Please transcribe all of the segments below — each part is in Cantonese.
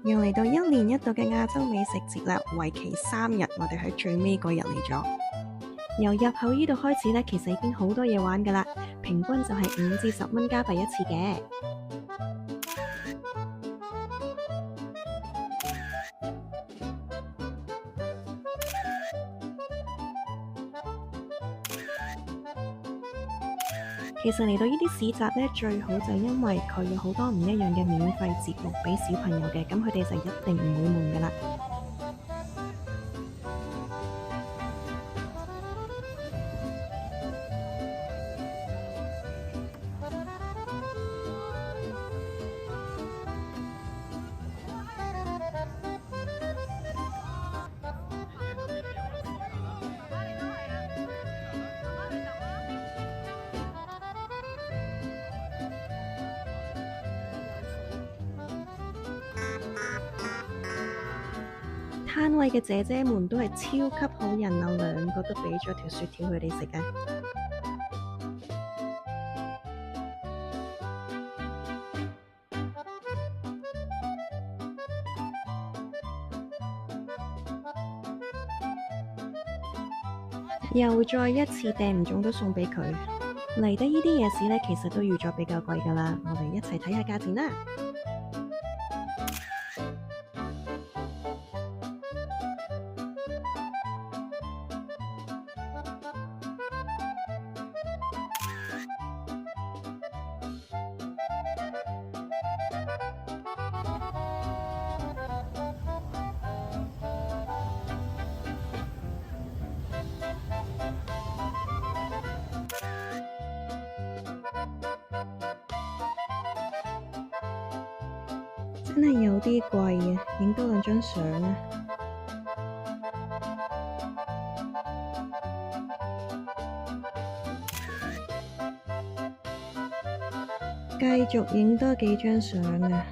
又嚟到一年一度嘅亞洲美食節啦，為期3日，我哋喺最尾嗰日嚟咗。由入口呢度開始呢，其實已經好多嘢玩噶啦，平均就係5至10蚊加幣一次嘅。其實嚟到呢啲市集呢，最好就係因為佢有好多唔一樣嘅免費節目俾小朋友嘅，咁佢哋就一定唔會悶噶啦。攤位嘅姐姐們都係超級好人啊，兩個都俾咗條雪條佢哋食啊！又再一次訂唔中都送俾佢。嚟得呢啲夜市呢，其實都預咗比較貴噶啦，我哋一齊睇下價錢啦。真係有啲貴啊，影多兩張相啊！繼續影多幾張相啊！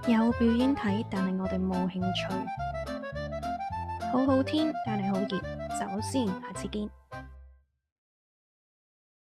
有表演睇，但係我哋冇興趣。好好天，但係好熱，走先，下次見。